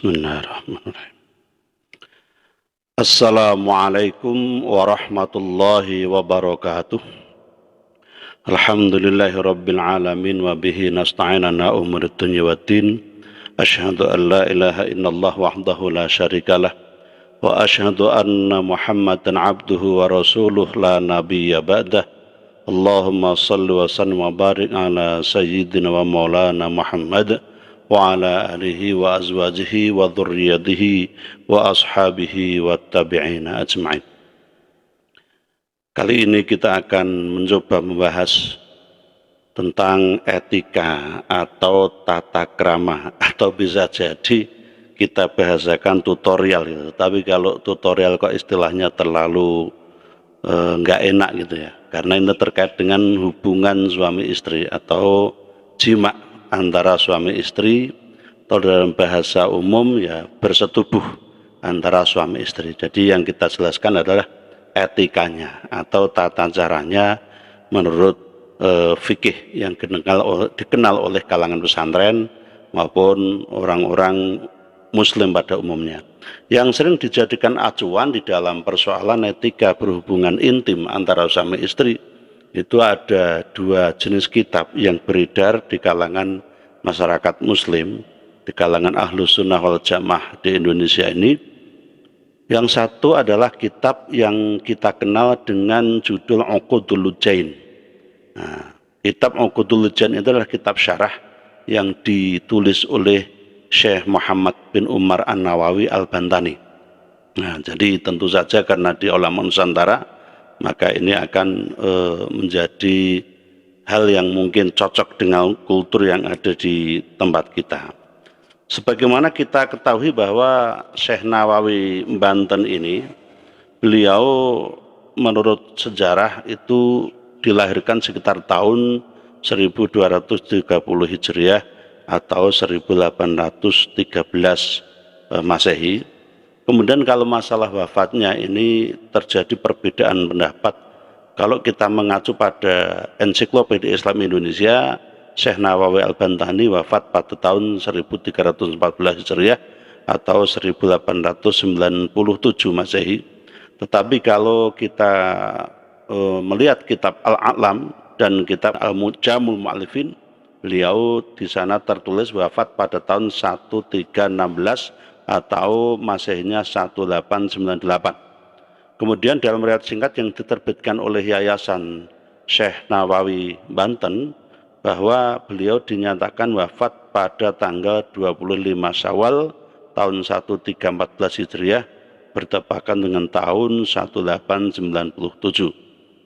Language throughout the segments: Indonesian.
Bismillahirrahmanirrahim. Assalamualaikum warahmatullahi wabarakatuh. Alhamdulillahi rabbil alamin wa bihi nasta'in ala umurid dunya waddin. Asyhadu an la ilaha illallah wahdahu la syarikalah wa asyhadu anna Muhammadan abduhu wa rasuluh la nabiyya ba'dah. Allahumma salli wa sallim wa barik ala sayyidina wa maulana Muhammad wa ala alihi wa azwajihi wa dhurriyyatihi wa ashabihi wa tabi'ina ajma'in. Kali ini kita akan mencoba membahas tentang etika atau tata krama, atau bisa jadi kita bahasakan tutorial gitu. Tapi kalau tutorial kok istilahnya terlalu nggak enak gitu ya, karena ini terkait dengan hubungan suami istri atau jima antara suami istri, atau dalam bahasa umum ya bersetubuh antara suami istri. Jadi yang kita jelaskan adalah etikanya atau tata caranya menurut fikih yang dikenal oleh kalangan pesantren maupun orang-orang Muslim pada umumnya, yang sering dijadikan acuan di dalam persoalan etika berhubungan intim antara suami istri. Itu ada dua jenis kitab yang beredar di kalangan masyarakat Muslim, di kalangan Ahlus Sunnah wal Jamaah di Indonesia ini. Yang satu adalah kitab yang kita kenal dengan judul Uqudul Lujain. Nah, kitab Uqudul Lujain itu adalah kitab syarah yang ditulis oleh Syekh Muhammad bin Umar An-Nawawi Al-Bantani. Nah, jadi tentu saja karena di ulama Nusantara, maka ini akan menjadi hal yang mungkin cocok dengan kultur yang ada di tempat kita. Sebagaimana kita ketahui bahwa Syekh Nawawi Banten ini, beliau menurut sejarah itu dilahirkan sekitar tahun 1230 Hijriah atau 1813 Masehi. Kemudian kalau masalah wafatnya ini terjadi perbedaan pendapat. Kalau kita mengacu pada Ensiklopedia Islam Indonesia, Syekh Nawawi Al-Bantani wafat pada tahun 1314 Hijriah atau 1897 Masehi. Tetapi kalau kita melihat kitab Al-A'lam dan kitab Al-Mujamul Mu'allifin, beliau di sana tertulis wafat pada tahun 1316 atau Masehinya 1898. Kemudian dalam riwayat singkat yang diterbitkan oleh Yayasan Syekh Nawawi Banten, bahwa beliau dinyatakan wafat pada tanggal 25 Syawal tahun 1314 Hijriah bertepatan dengan tahun 1897.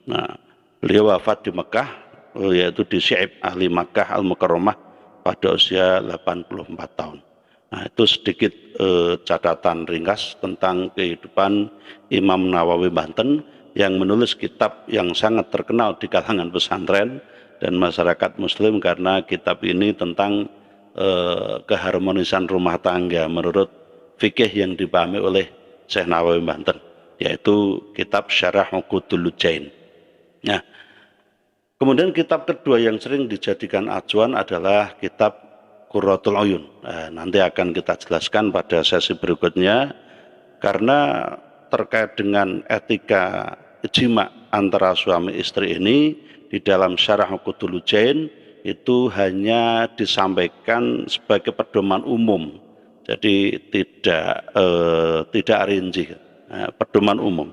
Nah, beliau wafat di Mekah, yaitu di Syi'ib ahli Makkah Al-Mukarramah pada usia 84 tahun. Nah, itu sedikit catatan ringkas tentang kehidupan Imam Nawawi Banten yang menulis kitab yang sangat terkenal di kalangan pesantren dan masyarakat Muslim, karena kitab ini tentang keharmonisan rumah tangga menurut fikih yang dipahami oleh Syekh Nawawi Banten, yaitu kitab Syarah Uqudul Lujain. Nah, kemudian kitab kedua yang sering dijadikan acuan adalah kitab Qurratul Uyun. Nanti akan kita jelaskan pada sesi berikutnya, karena terkait dengan etika jima antara suami istri ini di dalam Syarah Uqudul Lujain itu hanya disampaikan sebagai pedoman umum, jadi tidak rinci. Pedoman umum,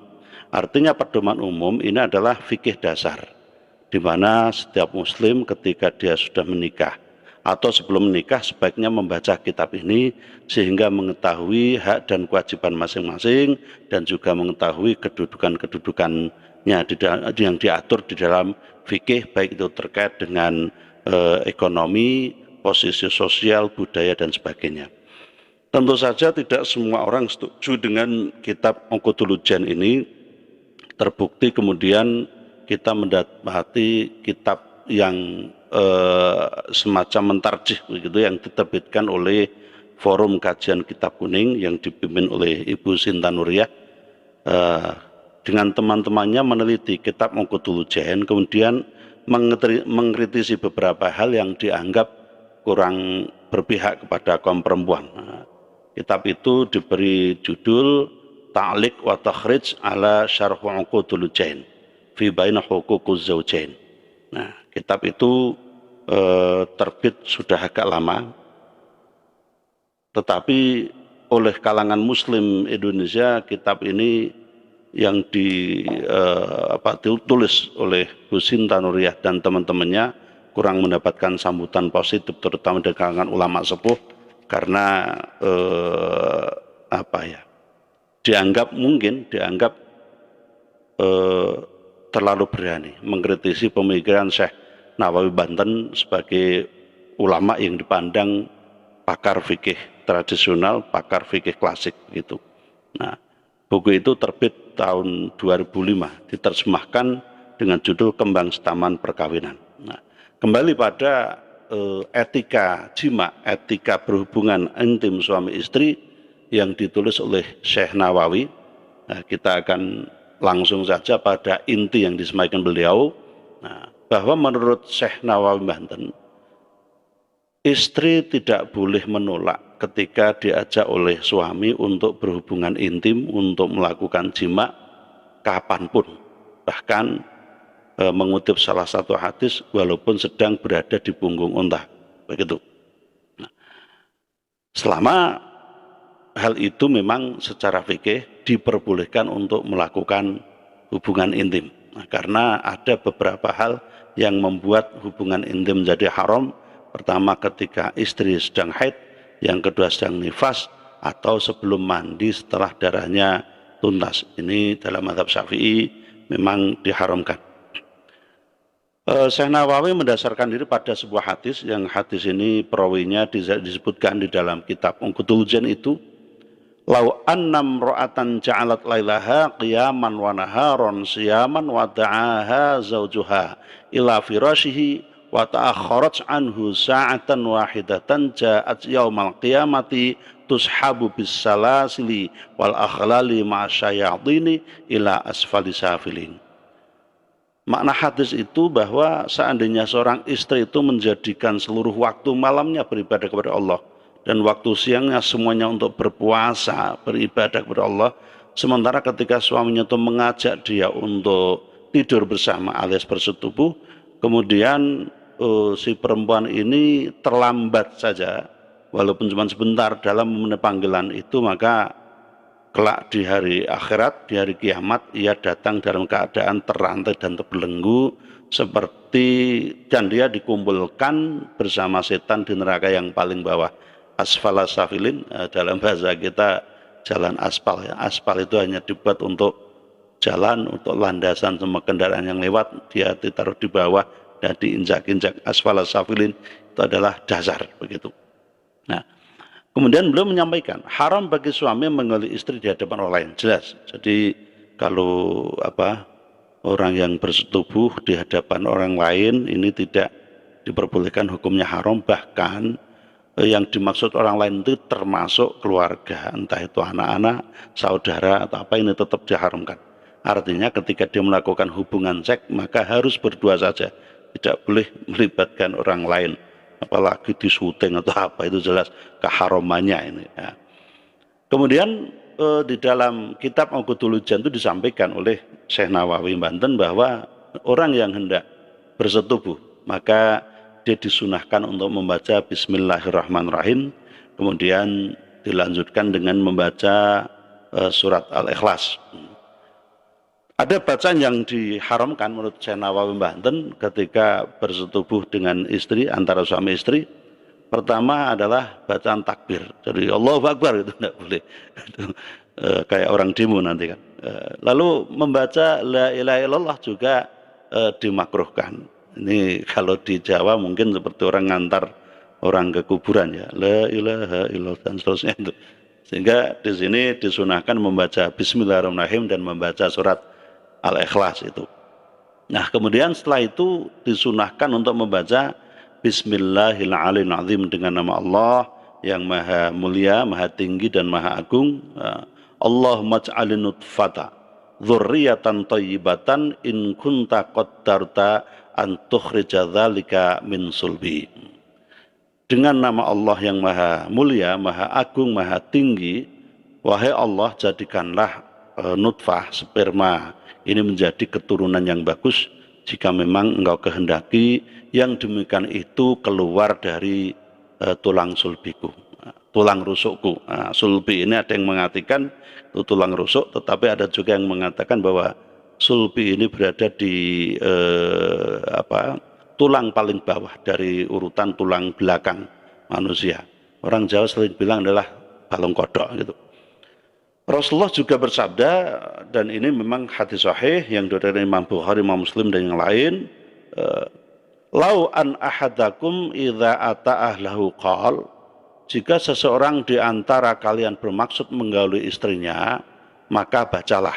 artinya pedoman umum ini adalah fikih dasar, di mana setiap muslim ketika dia sudah menikah atau sebelum menikah sebaiknya membaca kitab ini sehingga mengetahui hak dan kewajiban masing-masing dan juga mengetahui kedudukan-kedudukannya yang diatur di dalam fikih, baik itu terkait dengan ekonomi, posisi sosial, budaya, dan sebagainya. Tentu saja tidak semua orang setuju dengan kitab Uqudul Lujain ini. Terbukti kemudian kita mendapati kitab yang semacam mentarjih begitu, yang diterbitkan oleh Forum Kajian Kitab Kuning yang dipimpin oleh Ibu Sinta Nuriyah, dengan teman-temannya meneliti kitab Uqudul Lujain, kemudian mengkritisi beberapa hal yang dianggap kurang berpihak kepada kaum perempuan. Kitab itu diberi judul Ta'liq wa Takhrij ala Syarh Uqudul Jain fi baina huququz zaujain. Nah, kitab itu terbit sudah agak lama, tetapi oleh kalangan Muslim Indonesia kitab ini yang ditulis oleh Bu Sinta Nuriyah dan teman-temannya kurang mendapatkan sambutan positif, terutama dari kalangan ulama sepuh, karena dianggap terlalu berani mengkritisi pemikiran Syekh Nawawi Banten sebagai ulama yang dipandang pakar fikih tradisional, pakar fikih klasik gitu. Nah, buku itu terbit tahun 2005, diterjemahkan dengan judul Kembang Setaman Perkawinan. Nah, kembali pada etika jima, etika berhubungan intim suami istri yang ditulis oleh Syekh Nawawi. Nah, kita akan langsung saja pada inti yang disampaikan beliau. Nah, bahwa menurut Syekh Nawawi Banten, istri tidak boleh menolak ketika diajak oleh suami untuk berhubungan intim, untuk melakukan jima kapanpun. Bahkan mengutip salah satu hadis, walaupun sedang berada di punggung unta. Begitu. Nah, selama hal itu memang secara fikih diperbolehkan untuk melakukan hubungan intim. Nah, karena ada beberapa hal yang membuat hubungan intim menjadi haram. Pertama, ketika istri sedang haid, yang kedua sedang nifas, atau sebelum mandi setelah darahnya tuntas. Ini dalam mazhab Syafi'i memang diharamkan. Syekh Nawawi mendasarkan diri pada sebuah hadis, yang hadis ini perawinya disebutkan di dalam kitab Uqudul Jain itu, lau annam ra'atan ja'alat lailaha qiyaman wa naharon siyaman wa da'aha zawjuha ila firashihi wa ta'akharat anhu sa'atan wahidatan ja'at yaumal qiyamati tushabu bis salasili wal akhlali ma'asyayatini ila asfali safilin. Makna hadis itu bahwa seandainya seorang istri itu menjadikan seluruh waktu malamnya beribadah kepada Allah dan waktu siangnya semuanya untuk berpuasa, beribadah kepada Allah, sementara ketika suaminya itu mengajak dia untuk tidur bersama alias bersetubuh, kemudian si perempuan ini terlambat saja, walaupun cuma sebentar dalam memenuhi panggilan itu, maka kelak di hari akhirat, di hari kiamat, ia datang dalam keadaan terrantai dan terbelenggu, seperti dan dia dikumpulkan bersama setan di neraka yang paling bawah, asfala safilin. Dalam bahasa kita jalan aspal ya. Aspal itu hanya dibuat untuk jalan, untuk landasan semua kendaraan yang lewat, dia ditaruh di bawah dan diinjak-injak. Asfala safilin itu adalah dasar begitu. Nah, kemudian beliau menyampaikan, haram bagi suami menggali istri di hadapan orang lain, jelas. Jadi kalau orang yang bersetubuh di hadapan orang lain ini tidak diperbolehkan, hukumnya haram. Bahkan yang dimaksud orang lain itu termasuk keluarga, entah itu anak-anak, saudara atau apa, ini tetap diharamkan. Artinya ketika dia melakukan hubungan seks maka harus berdua saja, tidak boleh melibatkan orang lain, apalagi di syuting atau apa, itu jelas keharamannya ini ya. Kemudian di dalam kitab Uqudul Jain itu disampaikan oleh Syekh Nawawi Banten bahwa orang yang hendak bersetubuh maka dia disunahkan untuk membaca Bismillahirrahmanirrahim, kemudian dilanjutkan dengan membaca surat Al-Ikhlas. Ada bacaan yang diharamkan menurut Syekh Nawawi Banten ketika bersetubuh dengan istri, antara suami istri. Pertama adalah bacaan takbir, jadi Allahu Akbar, itu tidak boleh. Kayak orang demo nanti kan. Lalu membaca la ilaha illallah juga dimakruhkan. Ini kalau di Jawa mungkin seperti orang ngantar orang ke kuburan ya, la ilaha illallah dan seterusnya itu. Sehingga di sini disunahkan membaca Bismillahirrahmanirrahim dan membaca surat Al-Ikhlas itu. Nah, kemudian setelah itu disunahkan untuk membaca Bismillahirrahmanirrahim dengan nama Allah yang maha mulia, maha tinggi dan maha agung. Allahumma ja'alin nutfata dzurriyyatan thayyibatan in kunta qaddarta an tukhrija dzalika min sulbi. dengan nama Allah yang maha mulia, maha agung, maha tinggi, wahai Allah, jadikanlah nutfah, sperma ini menjadi keturunan yang bagus jika memang engkau kehendaki yang demikian itu keluar dari tulang sulbiku, tulang rusukku. Nah, sulbi ini ada yang mengatakan itu tulang rusuk, tetapi ada juga yang mengatakan bahwa sulbi ini berada di tulang paling bawah dari urutan tulang belakang manusia. Orang Jawa sering bilang adalah balung kodok gitu. Rasulullah juga bersabda, dan ini memang hadis sahih yang dari Imam Bukhari, Imam Muslim dan yang lain, lau an ahadakum idza ata ahlahu qal, jika seseorang di antara kalian bermaksud menggauli istrinya, maka bacalah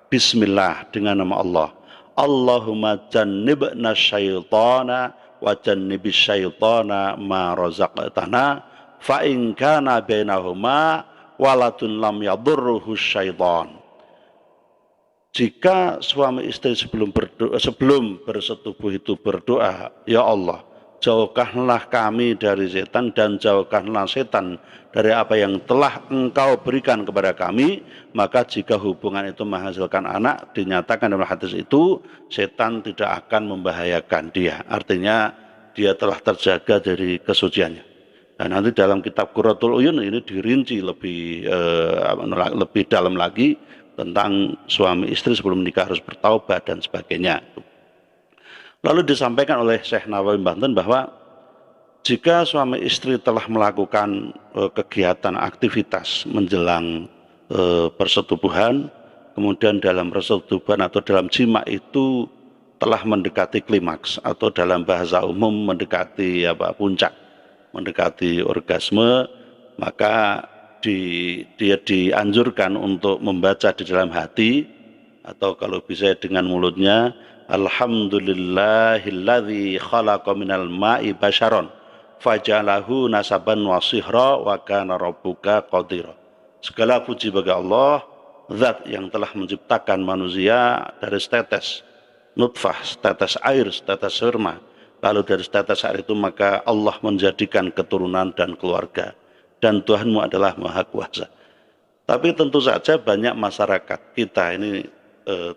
bismillah dengan nama Allah. Allahumma jannibna syaitana wa jannibis syaitana ma razaqtana fa in kana bainahuma waladun lam yadurruhu syaitan. Jika suami istri sebelum bersetubuh itu berdoa, ya Allah, jauhkanlah kami dari setan dan jauhkanlah setan dari apa yang telah engkau berikan kepada kami, maka jika hubungan itu menghasilkan anak, dinyatakan dalam hadis itu, setan tidak akan membahayakan dia. Artinya dia telah terjaga dari kesuciannya. Nah, nanti dalam kitab Qurratul Uyun ini dirinci lebih dalam lagi tentang suami istri sebelum menikah harus bertaubat dan sebagainya. Lalu disampaikan oleh Syekh Nawawi Banten bahwa jika suami istri telah melakukan kegiatan aktivitas menjelang persetubuhan, kemudian dalam persetubuhan atau dalam jima itu telah mendekati klimaks atau dalam bahasa umum mendekati puncak, mendekati orgasme, maka dia dianjurkan untuk membaca di dalam hati atau kalau bisa dengan mulutnya, alhamdulillahilladzi khalaqa minal ma'i basyaron fajalahu nasaban wa sihra wa kana rabbuka qadira. Segala puji bagi Allah, zat yang telah menciptakan manusia dari setetes nutfah, setetes air, setetes sperma. Lalu dari setetes air itu maka Allah menjadikan keturunan dan keluarga. Dan Tuhanmu adalah Maha Kuasa. Tapi tentu saja banyak masyarakat kita ini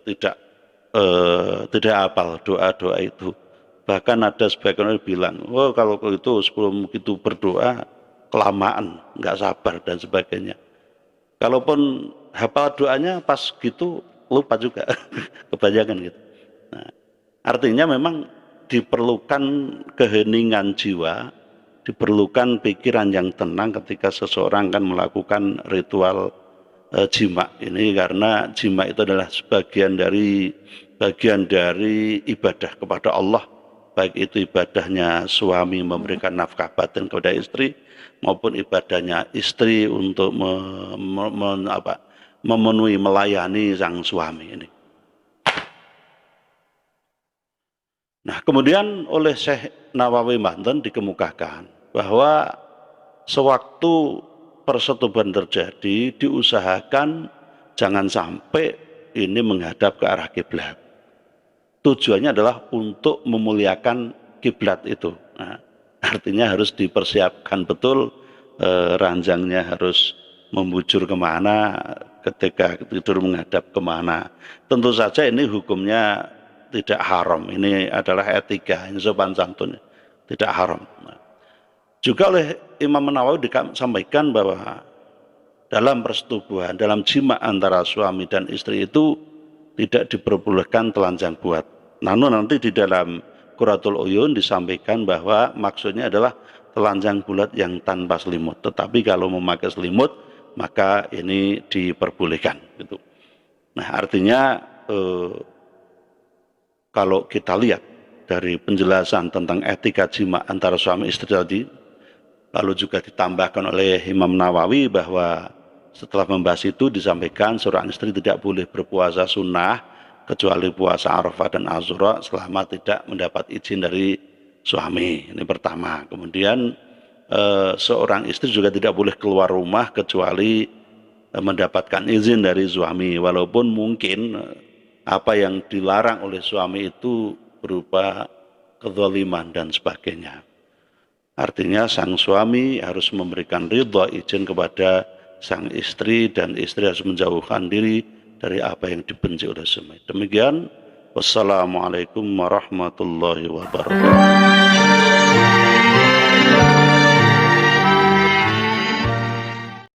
tidak hafal doa-doa itu. Bahkan ada sebagian orang bilang, oh kalau itu sebelum itu berdoa kelamaan, nggak sabar dan sebagainya. Kalaupun hafal doanya pas gitu lupa juga, kebanyakan gitu. Nah, artinya memang diperlukan keheningan jiwa, diperlukan pikiran yang tenang ketika seseorang kan melakukan ritual jima ini, karena jima itu adalah bagian dari ibadah kepada Allah, baik itu ibadahnya suami memberikan nafkah batin kepada istri maupun ibadahnya istri untuk memenuhi, melayani sang suami ini. Nah, kemudian oleh Syekh Nawawi Banten dikemukakan bahwa sewaktu persetubuhan terjadi diusahakan jangan sampai ini menghadap ke arah kiblat. Tujuannya adalah untuk memuliakan kiblat itu. Nah, artinya harus dipersiapkan betul, ranjangnya harus membujur kemana, ketika tidur menghadap kemana. Tentu saja ini hukumnya tidak haram, ini adalah etika, ini sopan santun, tidak haram. Juga oleh Imam Nawawi disampaikan bahwa dalam persetubuhan, dalam jima antara suami dan istri itu tidak diperbolehkan telanjang buat. Namun nanti di dalam Qurratul Uyun disampaikan bahwa maksudnya adalah telanjang bulat yang tanpa selimut. Tetapi kalau memakai selimut maka ini diperbolehkan. Gitu. Nah, artinya kalau kita lihat dari penjelasan tentang etika jima antara suami istri tadi, lalu juga ditambahkan oleh Imam Nawawi bahwa setelah membahas itu disampaikan seorang istri tidak boleh berpuasa sunnah kecuali puasa Arafah dan Asyura selama tidak mendapat izin dari suami. Ini pertama. Kemudian seorang istri juga tidak boleh keluar rumah kecuali mendapatkan izin dari suami, walaupun mungkin apa yang dilarang oleh suami itu berupa kezaliman dan sebagainya. Artinya sang suami harus memberikan ridha izin kepada sang istri dan istri harus menjauhkan diri dari apa yang dibenci oleh suami. Demikian, wassalamualaikum warahmatullahi wabarakatuh.